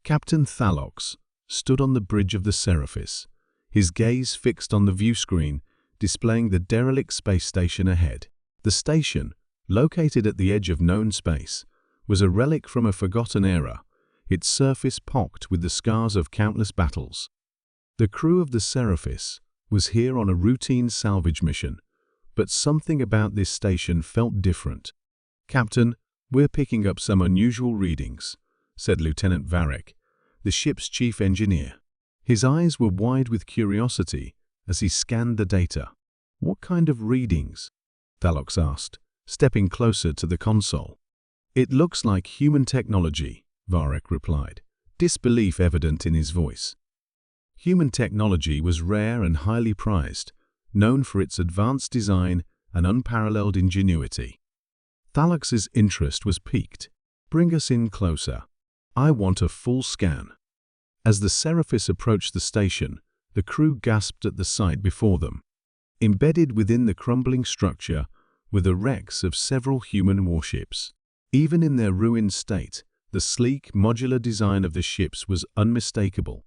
Captain Thalox stood on the bridge of the Seraphis, his gaze fixed on the viewscreen displaying the derelict space station ahead. The station, located at the edge of known space, was a relic from a forgotten era, its surface pocked with the scars of countless battles. The crew of the Seraphis was here on a routine salvage mission, but something about this station felt different. "Captain, we're picking up some unusual readings," said Lieutenant Varric, the ship's chief engineer. His eyes were wide with curiosity as he scanned the data. "What kind of readings?" Thalox asked, stepping closer to the console. "It looks like human technology," Varric replied, disbelief evident in his voice. Human technology was rare and highly prized, known for its advanced design and unparalleled ingenuity. Thalox's interest was piqued. "Bring us in closer. I want a full scan." As the Seraphis approached the station, the crew gasped at the sight before them. Embedded within the crumbling structure were the wrecks of several human warships. Even in their ruined state, the sleek, modular design of the ships was unmistakable.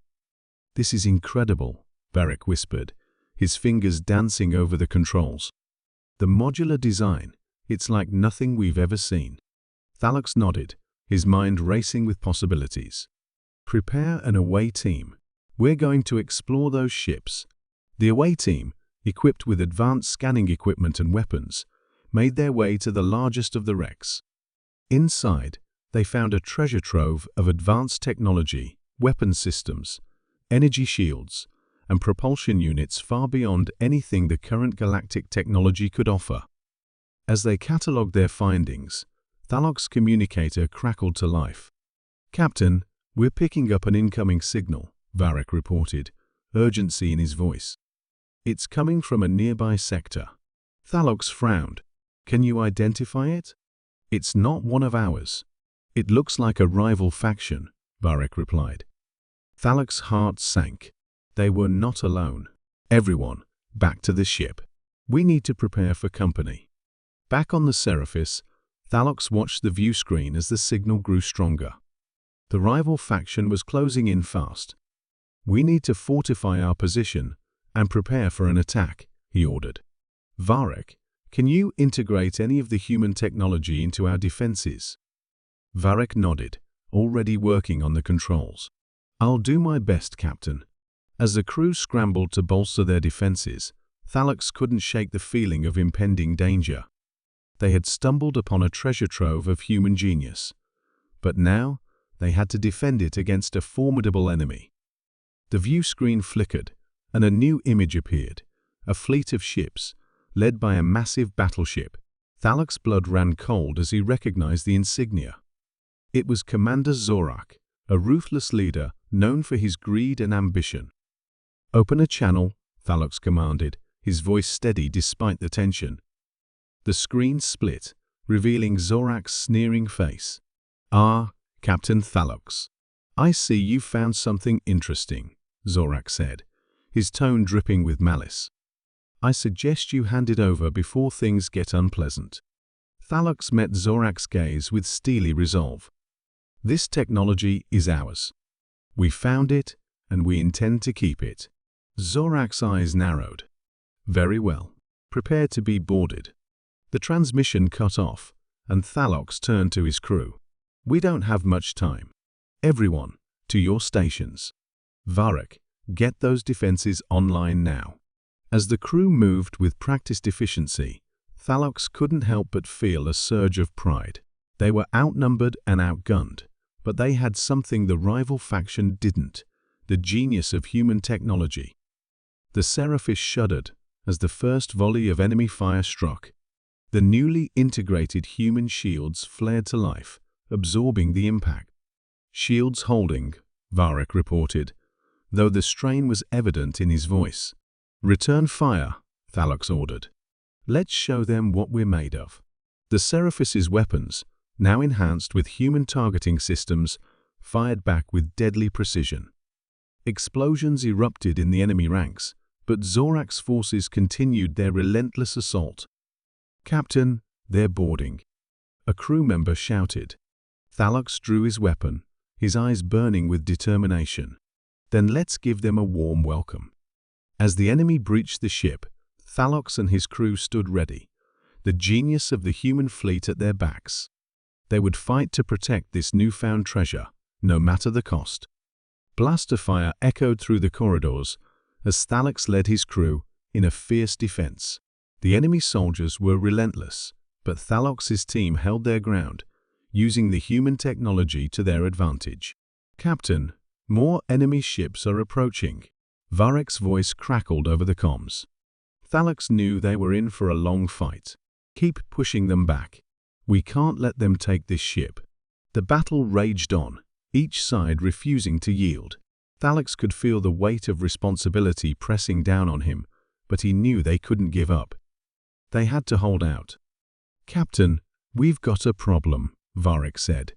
"This is incredible," Varric whispered, his fingers dancing over the controls. "The modular design, it's like nothing we've ever seen." Thalox nodded, his mind racing with possibilities. "Prepare an away team. We're going to explore those ships." The away team, equipped with advanced scanning equipment and weapons, made their way to the largest of the wrecks. Inside, they found a treasure trove of advanced technology, weapon systems, energy shields, and propulsion units far beyond anything the current galactic technology could offer. As they catalogued their findings, Thalox's communicator crackled to life. "Captain, we're picking up an incoming signal," Varric reported, urgency in his voice. "It's coming from a nearby sector." Thalox frowned. "Can you identify it?" "It's not one of ours. It looks like a rival faction," Varric replied. Thalox's heart sank. They were not alone. "Everyone, back to the ship. We need to prepare for company." Back on the Seraphis, Thalox watched the view screen as the signal grew stronger. The rival faction was closing in fast. "We need to fortify our position and prepare for an attack," he ordered. "Varric, can you integrate any of the human technology into our defenses?" Varric nodded, already working on the controls. "I'll do my best, Captain." As the crew scrambled to bolster their defenses, Thalox couldn't shake the feeling of impending danger. They had stumbled upon a treasure trove of human genius, but now they had to defend it against a formidable enemy. The view screen flickered, and a new image appeared, a fleet of ships, led by a massive battleship. Thalox's blood ran cold as he recognized the insignia. It was Commander Zorak, a ruthless leader known for his greed and ambition. "Open a channel," Thalox commanded, his voice steady despite the tension. The screen split, revealing Zorak's sneering face. "Ah, Captain Thalox. I see you found something interesting," Zorak said, his tone dripping with malice. "I suggest you hand it over before things get unpleasant." Thalox met Zorak's gaze with steely resolve. "This technology is ours. We found it, and we intend to keep it." Zorak's eyes narrowed. "Very well. Prepare to be boarded." The transmission cut off, and Thalox turned to his crew. "We don't have much time. Everyone, to your stations. Varric, get those defenses online now." As the crew moved with practiced efficiency, Thalox couldn't help but feel a surge of pride. They were outnumbered and outgunned, but they had something the rival faction didn't: the genius of human technology. The Seraphis shuddered as the first volley of enemy fire struck. The newly integrated human shields flared to life, absorbing the impact. "Shields holding," Varric reported, though the strain was evident in his voice. "Return fire," Thalox ordered. "Let's show them what we're made of." The Seraphis's weapons, now enhanced with human targeting systems, fired back with deadly precision. Explosions erupted in the enemy ranks, but Zorak's forces continued their relentless assault. "Captain, they're boarding," a crew member shouted. Thalox drew his weapon, his eyes burning with determination. Then let's give them a warm welcome. As the enemy breached the ship, Thalox and his crew stood ready, the genius of the human fleet at their backs. They would fight to protect this newfound treasure, no matter the cost. Blaster fire echoed through the corridors as Thalox led his crew in a fierce defense. The enemy soldiers were relentless, but Thalox's team held their ground, using the human technology to their advantage. "Captain, more enemy ships are approaching." Varek's voice crackled over the comms. Thalox knew they were in for a long fight. "Keep pushing them back. We can't let them take this ship." The battle raged on, each side refusing to yield. Thalox could feel the weight of responsibility pressing down on him, but he knew they couldn't give up. They had to hold out. "Captain, we've got a problem," Varek said,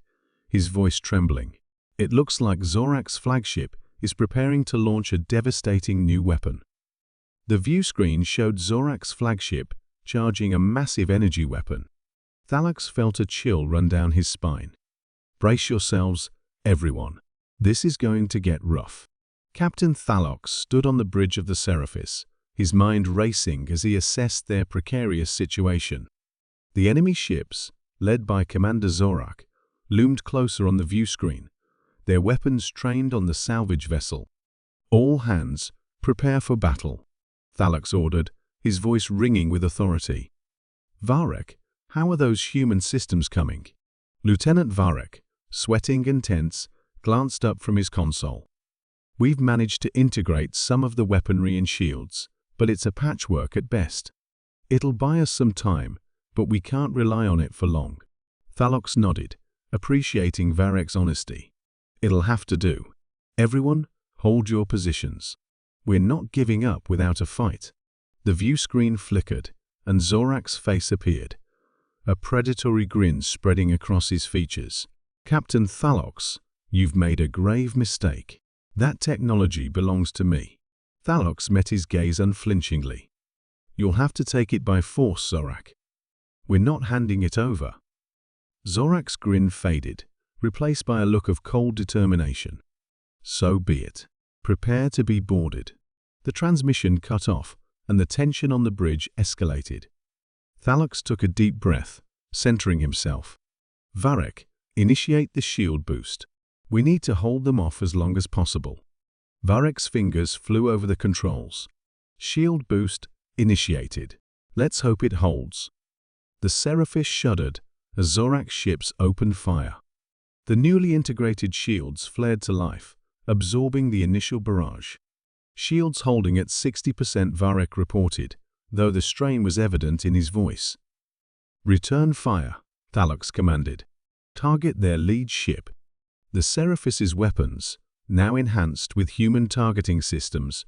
his voice trembling. "It looks like Zorak's flagship is preparing to launch a devastating new weapon." The view screen showed Zorak's flagship charging a massive energy weapon. Thalox felt a chill run down his spine. "Brace yourselves, everyone. This is going to get rough." Captain Thalox stood on the bridge of the Seraphis, his mind racing as he assessed their precarious situation. The enemy ships, led by Commander Zorak, loomed closer on the view screen, their weapons trained on the salvage vessel. "All hands, prepare for battle," Thalox ordered, his voice ringing with authority. "Varek, how are those human systems coming?" Lieutenant Varek, sweating and tense, glanced up from his console. "We've managed to integrate some of the weaponry and shields, but it's a patchwork at best. It'll buy us some time, but we can't rely on it for long." Thalox nodded, appreciating Varek's honesty. "It'll have to do. Everyone, hold your positions. We're not giving up without a fight." The view screen flickered, and Zorak's face appeared, a predatory grin spreading across his features. "Captain Thalox, you've made a grave mistake. That technology belongs to me." Thalox met his gaze unflinchingly. "You'll have to take it by force, Zorak. We're not handing it over." Zorak's grin faded, replaced by a look of cold determination. "So be it. Prepare to be boarded." The transmission cut off, and the tension on the bridge escalated. Thalox took a deep breath, centering himself. "Varek, initiate the shield boost. We need to hold them off as long as possible." Varek's fingers flew over the controls. "Shield boost initiated. Let's hope it holds." The Seraphis shuddered as Zorak's ships opened fire. The newly integrated shields flared to life, absorbing the initial barrage. "Shields holding at 60%, Varek reported, though the strain was evident in his voice. "Return fire," Thalox commanded. "Target their lead ship." The Seraphis's weapons, now enhanced with human targeting systems,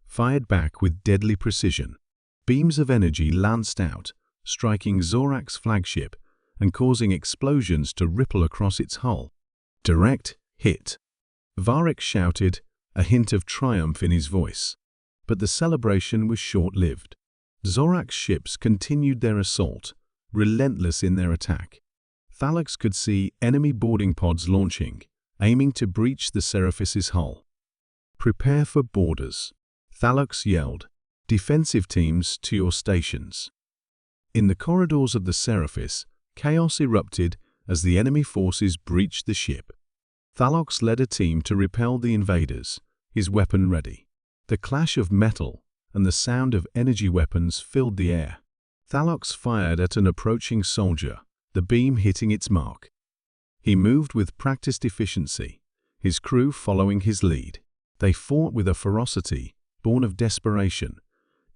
fired back with deadly precision. Beams of energy lanced out, striking Zorak's flagship and causing explosions to ripple across its hull. "Direct hit," Varek shouted, a hint of triumph in his voice. But the celebration was short-lived. Zorak's ships continued their assault, relentless in their attack. Thalox could see enemy boarding pods launching, aiming to breach the Seraphis's hull. "Prepare for boarders," Thalox yelled. "Defensive teams to your stations." In the corridors of the Seraphis, chaos erupted as the enemy forces breached the ship. Thalox led a team to repel the invaders, his weapon ready. The clash of metal and the sound of energy weapons filled the air. Thalox fired at an approaching soldier, the beam hitting its mark. He moved with practiced efficiency, his crew following his lead. They fought with a ferocity born of desperation,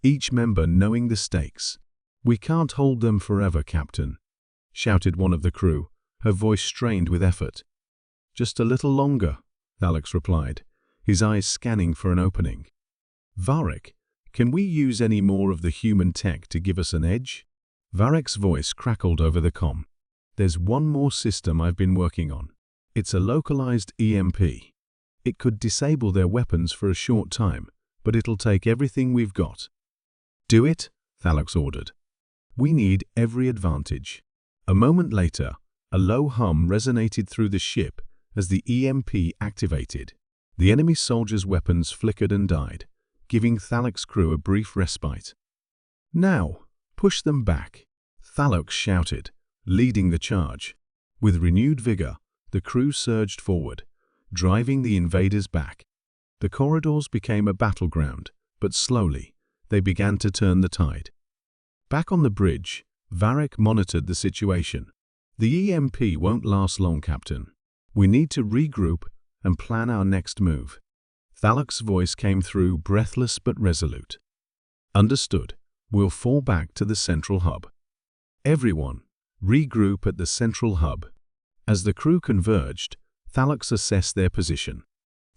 each member knowing the stakes. "We can't hold them forever, Captain," shouted one of the crew, her voice strained with effort. "Just a little longer," Thalox replied, his eyes scanning for an opening. "Varek, can we use any more of the human tech to give us an edge?" Varek's voice crackled over the comm. "There's one more system I've been working on. It's a localized EMP. It could disable their weapons for a short time, but it'll take everything we've got." "Do it," Thalox ordered. "We need every advantage." A moment later, a low hum resonated through the ship as the EMP activated. The enemy soldiers' weapons flickered and died, giving Thalok's crew a brief respite. "Now, push them back," Thalok shouted, leading the charge. With renewed vigor, the crew surged forward, driving the invaders back. The corridors became a battleground, but slowly, they began to turn the tide. Back on the bridge, Varric monitored the situation. "The EMP won't last long, Captain. We need to regroup and plan our next move." Thalok's voice came through, breathless but resolute. "Understood. We'll fall back to the central hub." Everyone, regroup at the central hub. As the crew converged, Thalok assessed their position.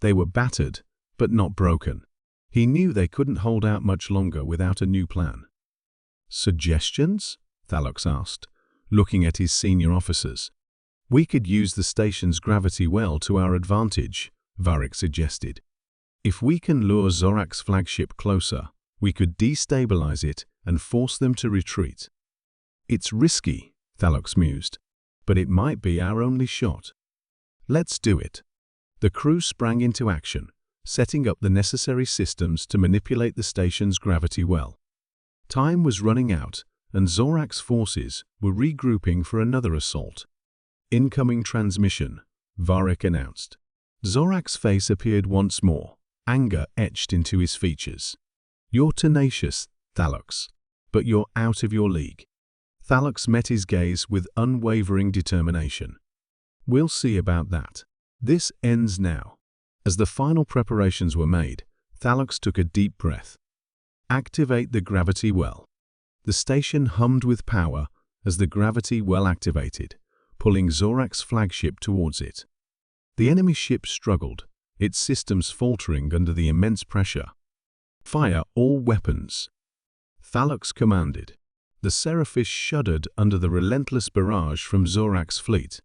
They were battered, but not broken. He knew they couldn't hold out much longer without a new plan. "Suggestions?" Thalok asked, looking at his senior officers. "We could use the station's gravity well to our advantage," Varric suggested. "If we can lure Zorak's flagship closer, we could destabilize it and force them to retreat." "It's risky," Thalok mused, "but it might be our only shot." "Let's do it." The crew sprang into action, setting up the necessary systems to manipulate the station's gravity well. Time was running out, and Zorak's forces were regrouping for another assault. "Incoming transmission," Varric announced. Zorak's face appeared once more, anger etched into his features. "You're tenacious, Thalok, but you're out of your league." Thalok met his gaze with unwavering determination. "We'll see about that. This ends now." As the final preparations were made, Thalok took a deep breath. "Activate the gravity well." The station hummed with power as the gravity well activated, pulling Zorak's flagship towards it. The enemy ship struggled, its systems faltering under the immense pressure. "Fire all weapons," Thalok commanded. The Seraphis shuddered under the relentless barrage from Zorak's fleet.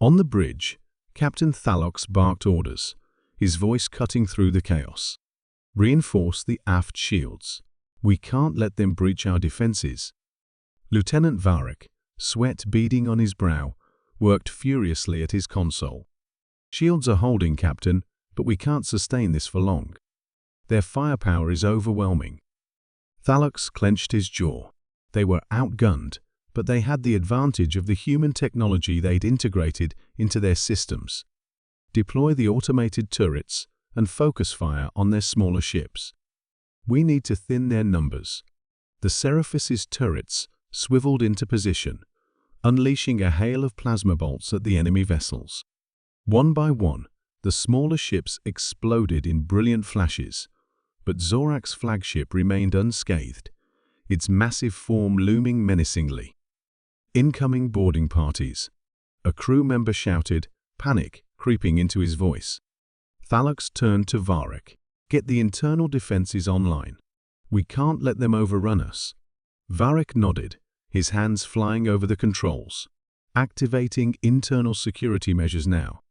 On the bridge, Captain Thalok barked orders, his voice cutting through the chaos. "Reinforce the aft shields. We can't let them breach our defenses." Lieutenant Varric, sweat beading on his brow, worked furiously at his console. "Shields are holding, Captain, but we can't sustain this for long. Their firepower is overwhelming." Thalok clenched his jaw. They were outgunned, but they had the advantage of the human technology they'd integrated into their systems. "Deploy the automated turrets and focus fire on their smaller ships. We need to thin their numbers." The Seraphis' turrets swiveled into position, unleashing a hail of plasma bolts at the enemy vessels. One by one, the smaller ships exploded in brilliant flashes, but Zorak's flagship remained unscathed, its massive form looming menacingly. "Incoming boarding parties," a crew member shouted, panic creeping into his voice. Thalok turned to Varric. "Get the internal defenses online. We can't let them overrun us." Varric nodded, his hands flying over the controls. "Activating internal security measures now."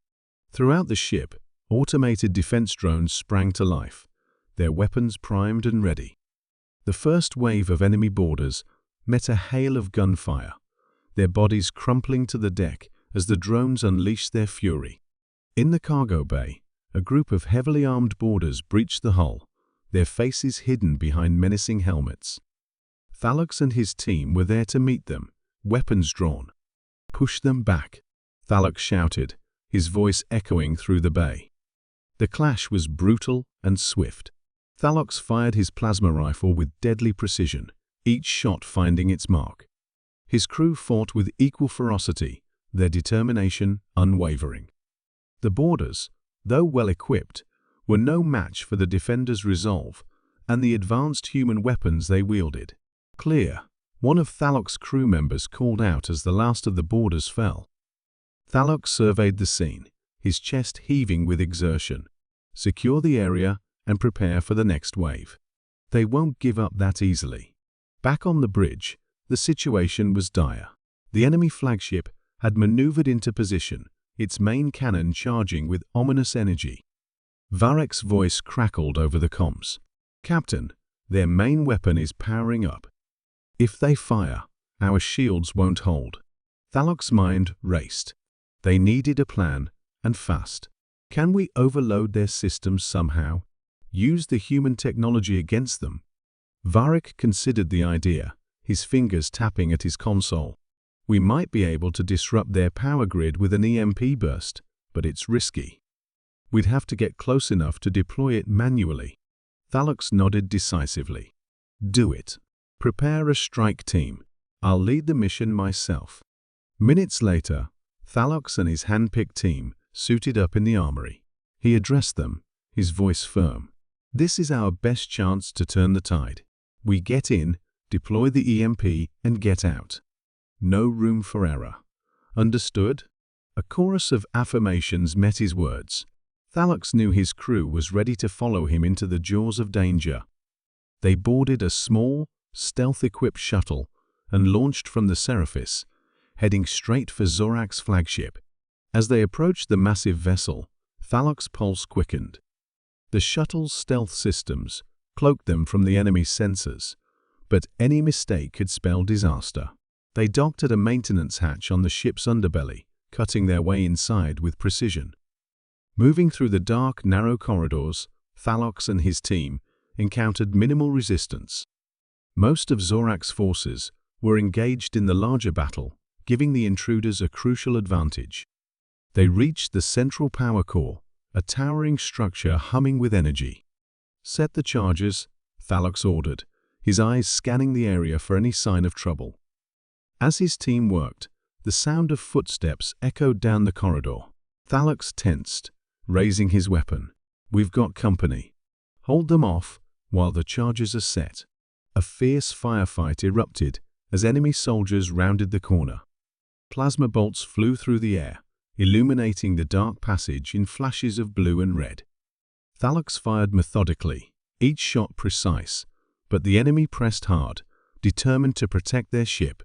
Throughout the ship, automated defense drones sprang to life, their weapons primed and ready. The first wave of enemy boarders met a hail of gunfire, their bodies crumpling to the deck as the drones unleashed their fury. In the cargo bay, a group of heavily armed boarders breached the hull, their faces hidden behind menacing helmets. Thalok and his team were there to meet them, weapons drawn. "Push them back," Thalok shouted, his voice echoing through the bay. The clash was brutal and swift. Thalok fired his plasma rifle with deadly precision, each shot finding its mark. His crew fought with equal ferocity, their determination unwavering. The boarders, though well-equipped, were no match for the defenders' resolve and the advanced human weapons they wielded. "Clear," one of Thalok's crew members called out as the last of the boarders fell. Thalok surveyed the scene, his chest heaving with exertion. "Secure the area and prepare for the next wave. They won't give up that easily." Back on the bridge, the situation was dire. The enemy flagship had maneuvered into position, its main cannon charging with ominous energy. Varric's voice crackled over the comms. "Captain, their main weapon is powering up. If they fire, our shields won't hold." Thalok's mind raced. They needed a plan, and fast. Can we overload their systems somehow? Use the human technology against them? Varric considered the idea, his fingers tapping at his console. We might be able to disrupt their power grid with an EMP burst, but it's risky. We'd have to get close enough to deploy it manually. Thalux nodded decisively. Do it. Prepare a strike team. I'll lead the mission myself. Minutes later, Thalux and his hand-picked team suited up in the armory. He addressed them, his voice firm. This is our best chance to turn the tide. We get in, deploy the EMP, and get out. No room for error. Understood? A chorus of affirmations met his words. Thalux knew his crew was ready to follow him into the jaws of danger. They boarded a small, stealth-equipped shuttle and launched from the Seraphis, heading straight for Zorak's flagship. As they approached the massive vessel, Thalux's pulse quickened. The shuttle's stealth systems cloaked them from the enemy's sensors, but any mistake could spell disaster. They docked at a maintenance hatch on the ship's underbelly, cutting their way inside with precision. Moving through the dark, narrow corridors, Thalux and his team encountered minimal resistance. Most of Zorak's forces were engaged in the larger battle, giving the intruders a crucial advantage. They reached the central power core, a towering structure humming with energy. Set the charges, Thalux ordered, his eyes scanning the area for any sign of trouble. As his team worked, the sound of footsteps echoed down the corridor. Thalux tensed, raising his weapon. We've got company. Hold them off while the charges are set. A fierce firefight erupted as enemy soldiers rounded the corner. Plasma bolts flew through the air, illuminating the dark passage in flashes of blue and red. Thalux fired methodically, each shot precise, but the enemy pressed hard, determined to protect their ship.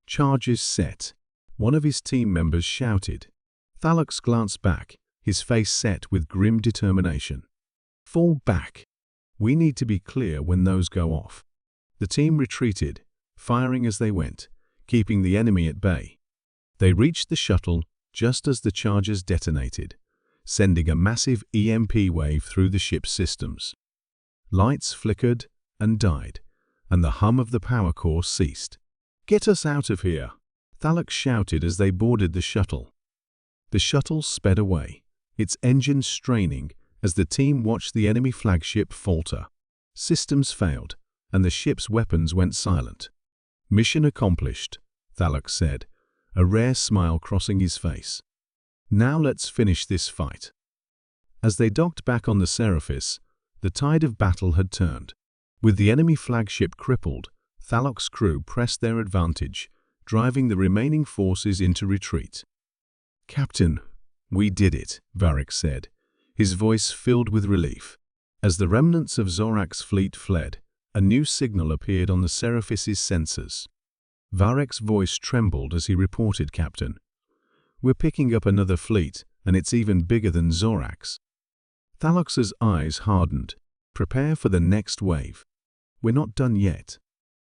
Charges set. One of his team members shouted. Thalux glanced back, his face set with grim determination. Fall back. We need to be clear when those go off. The team retreated, firing as they went, keeping the enemy at bay. They reached the shuttle just as the charges detonated, sending a massive EMP wave through the ship's systems. Lights flickered and died, and the hum of the power core ceased. Get us out of here, Thalux shouted as they boarded the shuttle. The shuttle sped away, its engines straining as the team watched the enemy flagship falter. Systems failed, and the ship's weapons went silent. Mission accomplished, Thalux said, a rare smile crossing his face. Now let's finish this fight. As they docked back on the Seraphis, the tide of battle had turned. With the enemy flagship crippled, Thalux's crew pressed their advantage, driving the remaining forces into retreat. Captain, we did it, Varric said, his voice filled with relief. As the remnants of Zorak's fleet fled, a new signal appeared on the Seraphis's sensors. Varric's voice trembled as he reported, Captain. We're picking up another fleet, and it's even bigger than Zorak's. Thalux's eyes hardened. Prepare for the next wave. We're not done yet.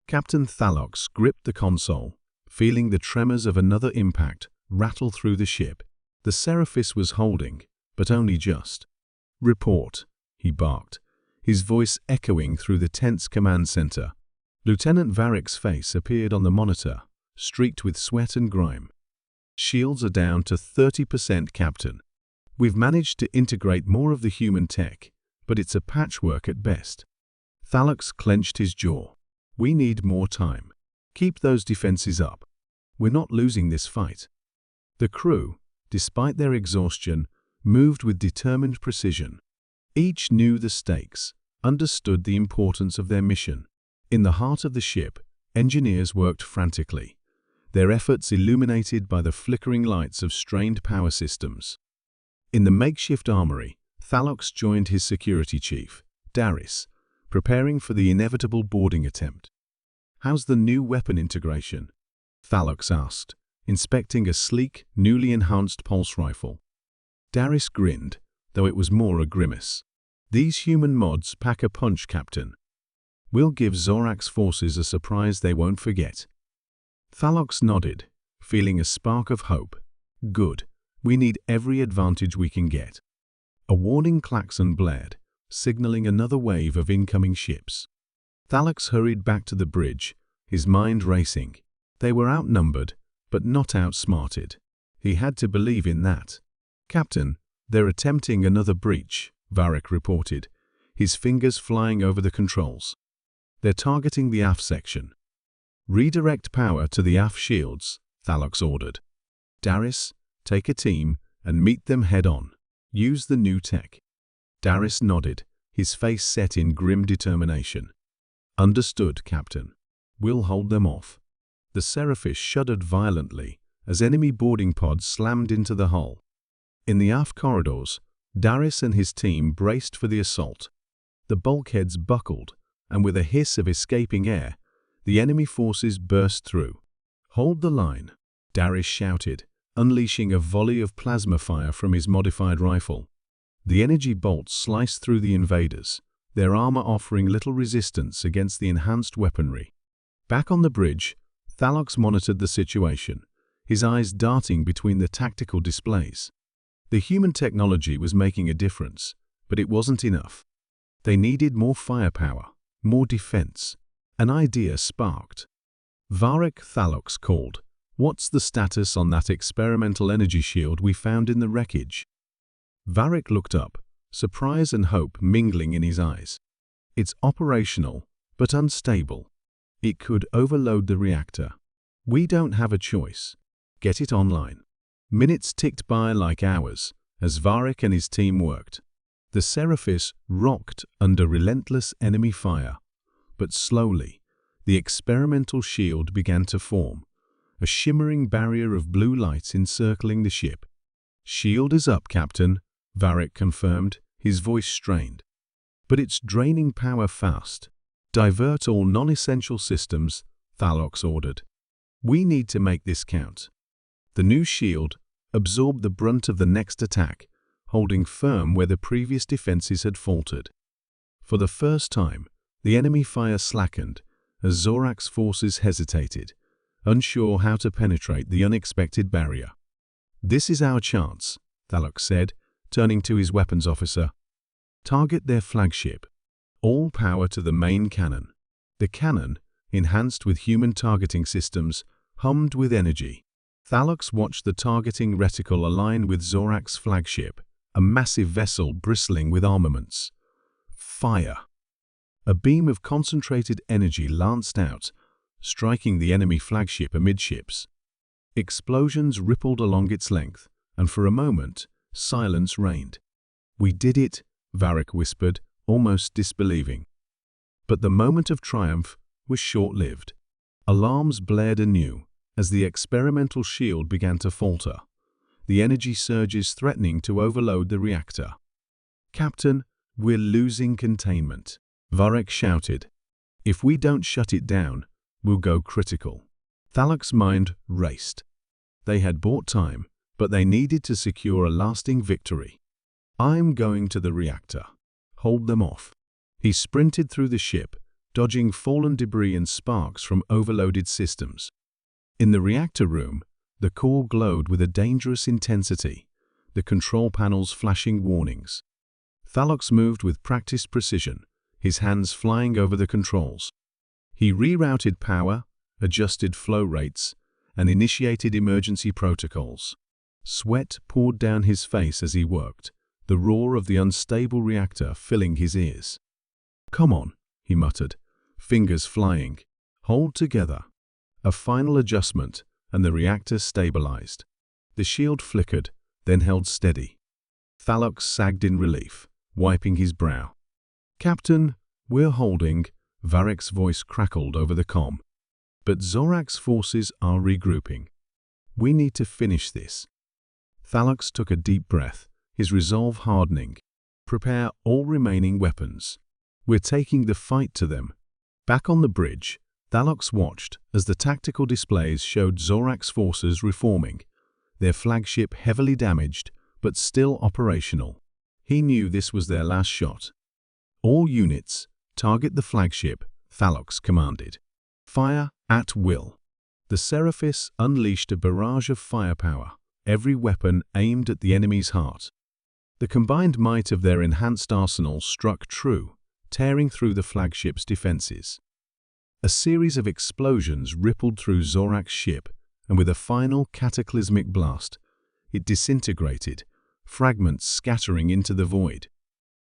Captain Thalux gripped the console, feeling the tremors of another impact rattle through the ship. The Seraphis was holding, but only just. Report, he barked, his voice echoing through the tense command center. Lieutenant Varric's face appeared on the monitor, streaked with sweat and grime. Shields are down to 30%, Captain. We've managed to integrate more of the human tech, but it's a patchwork at best. Thalux clenched his jaw. We need more time. Keep those defenses up. We're not losing this fight. The crew, despite their exhaustion, moved with determined precision. Each knew the stakes, understood the importance of their mission. In the heart of the ship, engineers worked frantically, their efforts illuminated by the flickering lights of strained power systems. In the makeshift armory, Thalux joined his security chief, Darius, preparing for the inevitable boarding attempt. How's the new weapon integration? Thalux asked, inspecting a sleek, newly enhanced pulse rifle. Darius grinned, though it was more a grimace. These human mods pack a punch, Captain. We'll give Zorak's forces a surprise they won't forget. Thalux nodded, feeling a spark of hope. Good. We need every advantage we can get. A warning klaxon blared, signaling another wave of incoming ships. Thalax hurried back to the bridge, his mind racing. They were outnumbered, but not outsmarted. He had to believe in that. "Captain, they're attempting another breach," Varric reported, his fingers flying over the controls. "They're targeting the aft section." "Redirect power to the aft shields," Thalax ordered. "Darius, take a team and meet them head-on. Use the new tech." Darius nodded, his face set in grim determination. "Understood, Captain. We'll hold them off." The Seraphis shuddered violently as enemy boarding pods slammed into the hull. In the aft corridors, Darius and his team braced for the assault. The bulkheads buckled, and with a hiss of escaping air, the enemy forces burst through. "Hold the line," Darius shouted, unleashing a volley of plasma fire from his modified rifle. The energy bolts sliced through the invaders, their armor offering little resistance against the enhanced weaponry. Back on the bridge, Thalax monitored the situation, his eyes darting between the tactical displays. The human technology was making a difference, but it wasn't enough. They needed more firepower, more defense. An idea sparked. "Varric," Thalax called, "what's the status on that experimental energy shield we found in the wreckage?" Varric looked up, surprise and hope mingling in his eyes. "It's operational, but unstable. It could overload the reactor. We don't have a choice. Get it online." Minutes ticked by like hours as Varric and his team worked. The Seraphis rocked under relentless enemy fire, but slowly, the experimental shield began to form, a shimmering barrier of blue lights encircling the ship. "Shield is up, Captain," Varric confirmed, his voice strained. "But it's draining power fast. Divert all non-essential systems," Thalax ordered. "We need to make this count." The new shield absorbed the brunt of the next attack, holding firm where the previous defenses had faltered. For the first time, the enemy fire slackened as Zorak's forces hesitated, unsure how to penetrate the unexpected barrier. "This is our chance," Thalax said, turning to his weapons officer. "Target their flagship. All power to the main cannon." The cannon, enhanced with human targeting systems, hummed with energy. Thalax watched the targeting reticle align with Zorak's flagship, a massive vessel bristling with armaments. Fire! A beam of concentrated energy lanced out, striking the enemy flagship amidships. Explosions rippled along its length, and for a moment, silence reigned. "We did it," Varric whispered, almost disbelieving. But the moment of triumph was short-lived. Alarms blared anew as the experimental shield began to falter, the energy surges threatening to overload the reactor. "Captain, we're losing containment," Varric shouted. "If we don't shut it down, we'll go critical." Thalax's mind raced. They had bought time, but they needed to secure a lasting victory. "I'm going to the reactor. Hold them off." He sprinted through the ship, dodging fallen debris and sparks from overloaded systems. In the reactor room, the core glowed with a dangerous intensity, the control panels flashing warnings. Thalax moved with practiced precision, his hands flying over the controls. He rerouted power, adjusted flow rates, and initiated emergency protocols. Sweat poured down his face as he worked, the roar of the unstable reactor filling his ears. "Come on," he muttered, fingers flying. "Hold together." A final adjustment, and the reactor stabilized. The shield flickered, then held steady. Thalax sagged in relief, wiping his brow. "Captain, we're holding," Varric's voice crackled over the comm. "But Zorak's forces are regrouping. We need to finish this." Thalax took a deep breath, his resolve hardening. "Prepare all remaining weapons. We're taking the fight to them." Back on the bridge, Thalax watched as the tactical displays showed Zorak's forces reforming, their flagship heavily damaged but still operational. He knew this was their last shot. "All units, target the flagship," Thalax commanded. "Fire at will." The Seraphis unleashed a barrage of firepower, every weapon aimed at the enemy's heart. The combined might of their enhanced arsenal struck true, tearing through the flagship's defenses. A series of explosions rippled through Zorak's ship, and with a final cataclysmic blast, it disintegrated, fragments scattering into the void.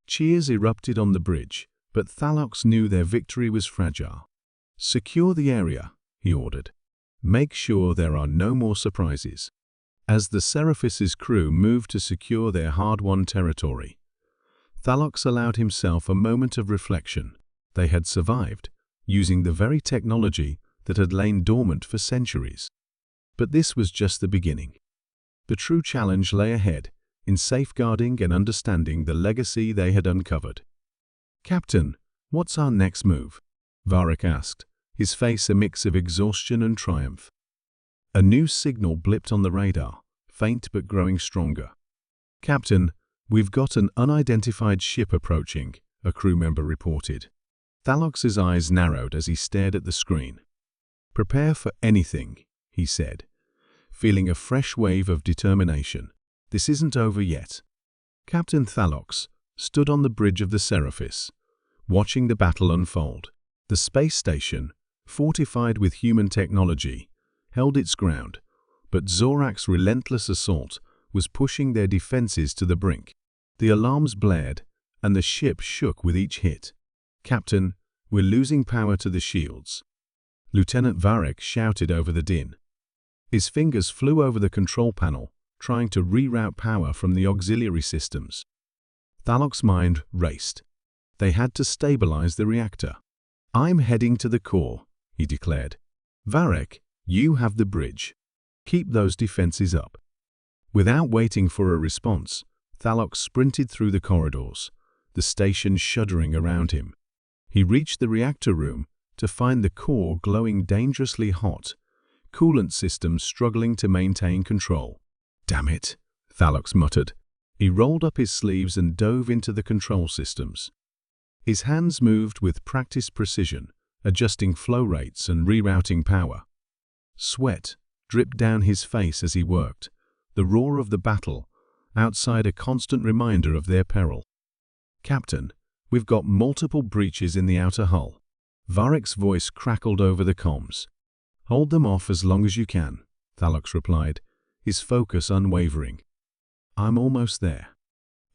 Cheers erupted on the bridge, but Thalox knew their victory was fragile. "Secure the area," he ordered. "Make sure there are no more surprises." As the Seraphis's crew moved to secure their hard-won territory, Thalox allowed himself a moment of reflection. They had survived, using the very technology that had lain dormant for centuries. But this was just the beginning. The true challenge lay ahead, in safeguarding and understanding the legacy they had uncovered. "Captain, what's our next move?" Varric asked, his face a mix of exhaustion and triumph. A new signal blipped on the radar, faint but growing stronger. "Captain, we've got an unidentified ship approaching," a crew member reported. Thalox's eyes narrowed as he stared at the screen. "Prepare for anything," he said, feeling a fresh wave of determination. "This isn't over yet." Captain Thalox stood on the bridge of the Seraphis, watching the battle unfold. The space station, fortified with human technology, held its ground, but Zorak's relentless assault was pushing their defenses to the brink. The alarms blared, and the ship shook with each hit. "Captain, we're losing power to the shields," Lieutenant Varric shouted over the din. His fingers flew over the control panel, trying to reroute power from the auxiliary systems. Thalox's mind raced. They had to stabilize the reactor. "I'm heading to the core," he declared. "Varric, you have the bridge. Keep those defenses up." Without waiting for a response, Thalox sprinted through the corridors, the station shuddering around him. He reached the reactor room to find the core glowing dangerously hot, coolant systems struggling to maintain control. "Damn it," Thalox muttered. He rolled up his sleeves and dove into the control systems. His hands moved with practiced precision, adjusting flow rates and rerouting power. Sweat dripped down his face as he worked, the roar of the battle outside a constant reminder of their peril. "Captain, we've got multiple breaches in the outer hull." Varric's voice crackled over the comms. "Hold them off as long as you can," Thalox replied, his focus unwavering. "I'm almost there."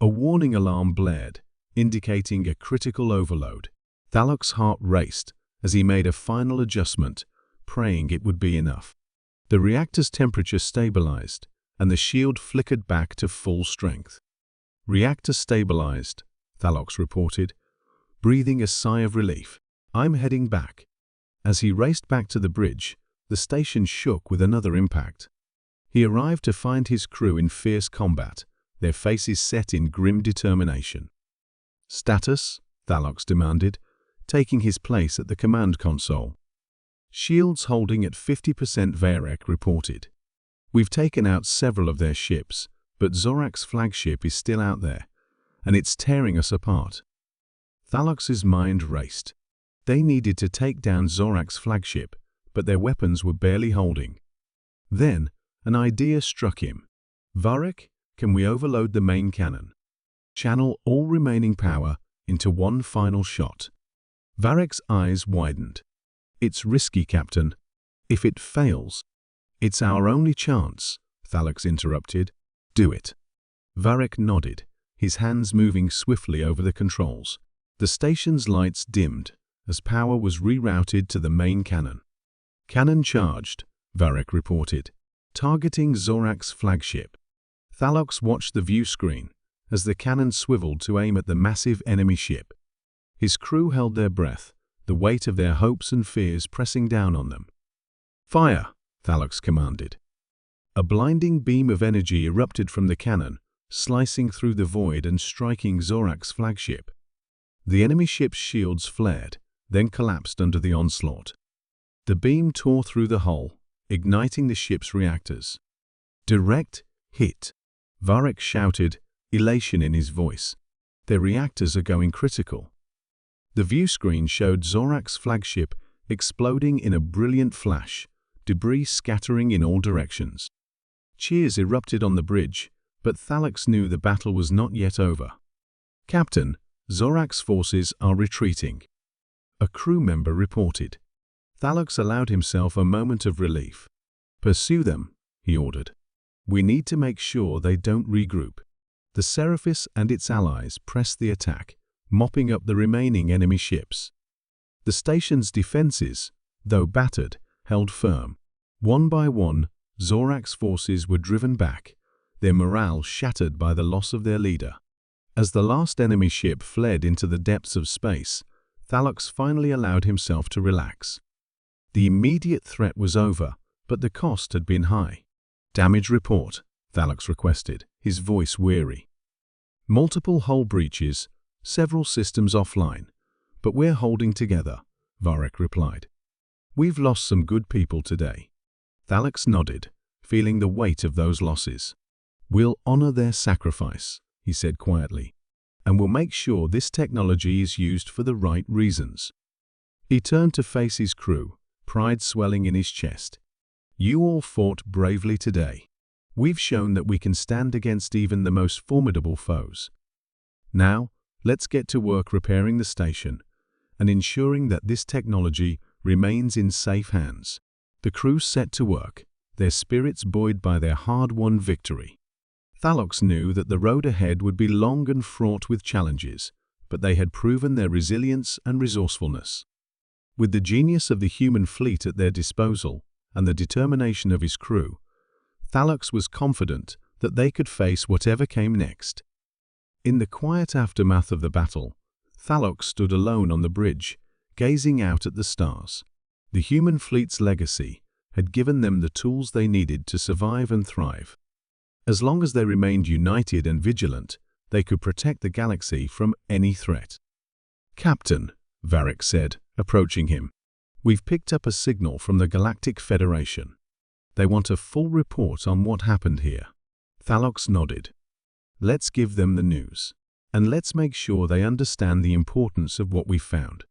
A warning alarm blared, indicating a critical overload. Thalox's heart raced as he made a final adjustment, praying it would be enough. The reactor's temperature stabilized, and the shield flickered back to full strength. "Reactor stabilized," Thalox reported, breathing a sigh of relief. "I'm heading back." As he raced back to the bridge, the station shook with another impact. He arrived to find his crew in fierce combat, their faces set in grim determination. "Status?" Thalox demanded, taking his place at the command console. "Shields holding at 50%, Varric reported. We've taken out several of their ships, but Zorak's flagship is still out there, and it's tearing us apart." Thalox's mind raced. They needed to take down Zorak's flagship, but their weapons were barely holding. Then, an idea struck him. "Varric, can we overload the main cannon? Channel all remaining power into one final shot." Varric's eyes widened. "It's risky, Captain. If it fails—" "It's our only chance," Thalox interrupted. "Do it." Varric nodded, his hands moving swiftly over the controls. The station's lights dimmed as power was rerouted to the main cannon. "Cannon charged," Varric reported, targeting Zorak's flagship. Thalox watched the view screen as the cannon swiveled to aim at the massive enemy ship. His crew held their breath, the weight of their hopes and fears pressing down on them. "Fire!" Thalox commanded. A blinding beam of energy erupted from the cannon, slicing through the void and striking Zorak's flagship. The enemy ship's shields flared, then collapsed under the onslaught. The beam tore through the hull, igniting the ship's reactors. "Direct hit," Varric shouted, elation in his voice. "Their reactors are going critical." The view screen showed Zorak's flagship exploding in a brilliant flash, debris scattering in all directions. Cheers erupted on the bridge, but Thalax knew the battle was not yet over. "Captain, Zorak's forces are retreating," a crew member reported. Thalax allowed himself a moment of relief. "Pursue them," he ordered. "We need to make sure they don't regroup." The Seraphis and its allies pressed the attack, mopping up the remaining enemy ships. The station's defenses, though battered, held firm. One by one, Zorak's forces were driven back, their morale shattered by the loss of their leader. As the last enemy ship fled into the depths of space, Thalax finally allowed himself to relax. The immediate threat was over, but the cost had been high. "Damage report," Thalax requested, his voice weary. "Multiple hull breaches, several systems offline, but we're holding together," Varek replied. "We've lost some good people today." Thalax nodded, feeling the weight of those losses. "We'll honor their sacrifice," he said quietly, "and we'll make sure this technology is used for the right reasons." He turned to face his crew, pride swelling in his chest. "You all fought bravely today. We've shown that we can stand against even the most formidable foes. Now, let's get to work repairing the station and ensuring that this technology remains in safe hands." The crew set to work, their spirits buoyed by their hard-won victory. Thalax knew that the road ahead would be long and fraught with challenges, but they had proven their resilience and resourcefulness. With the genius of the human fleet at their disposal and the determination of his crew, Thalax was confident that they could face whatever came next. In the quiet aftermath of the battle, Thalax stood alone on the bridge, gazing out at the stars. The human fleet's legacy had given them the tools they needed to survive and thrive. As long as they remained united and vigilant, they could protect the galaxy from any threat. "Captain," Varek said, approaching him, "we've picked up a signal from the Galactic Federation. They want a full report on what happened here." Thalax nodded. "Let's give them the news, and let's make sure they understand the importance of what we found."